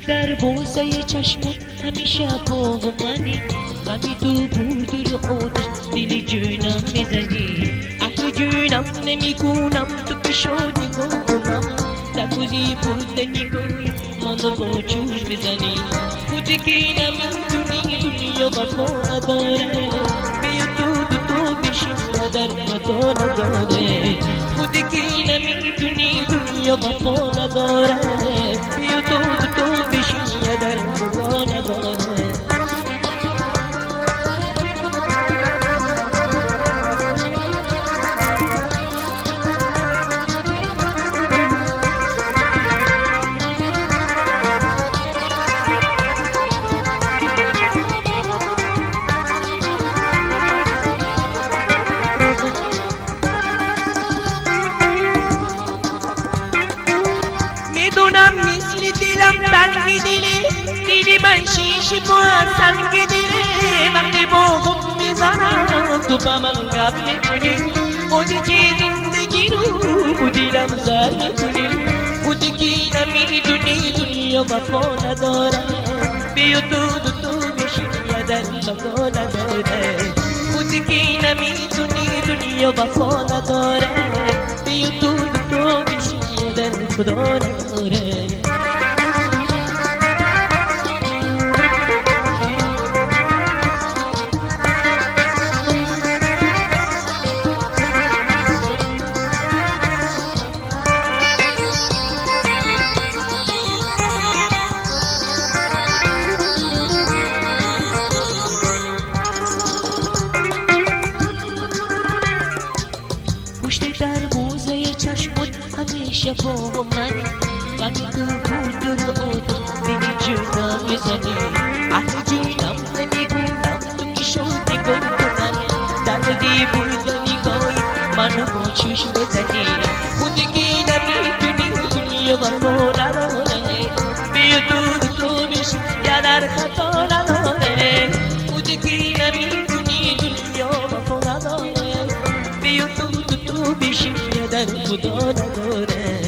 در بوسه چشمت همیشه با منی غمی تو بودر آتش دل جونم میزنی اهل جونم نمیکنم تو که شادی کنم نگوزی بود نگوی من با چوش بزنی خودی که نمیتونی دنیا وفا نداره بیا تو بشین در وفا نداره خودی که نمیتونی دنیا وفا نداره بیا تو بشین در وفا نداره میدونم مثل دلم تنگ دیدی من شیش با سنگ دله وقتی با خود میزنم تو با من گپ میکنی خودی که زندگی رو دلم زر میکنی خودی که نمیدونی دنیا وفا نداره بیا تو بشین یا در وفا نداره خودی که نمیدونی دنیا وفا نداره بیا تو بشین در خدا نداره پشت در بوزه چشمت همیشه با منی غمی تو بودر آتش دل جونم میزنی اهل جونم نمیگونم تو که شادی کنم دردی بود نگاهی منو با چوش بزنی خودی که نمیتونی دنیا وفا نداره بیا تو بشین یا در خطا نداره خودی که نمیتونی دنیا وفا نداره بیا تو بشین یا در خدا نداره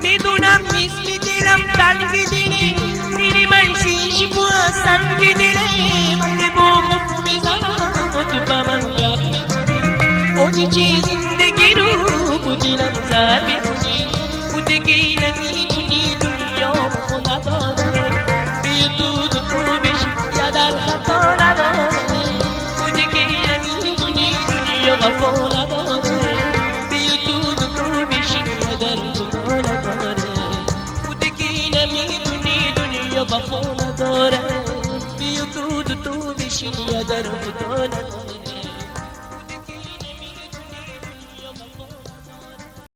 میدونم مثل دلم تنگ دیدی من شیش با سنگ دله وقتی با خود میزنم تو با من گپ میکنی اونی چی زندگی رو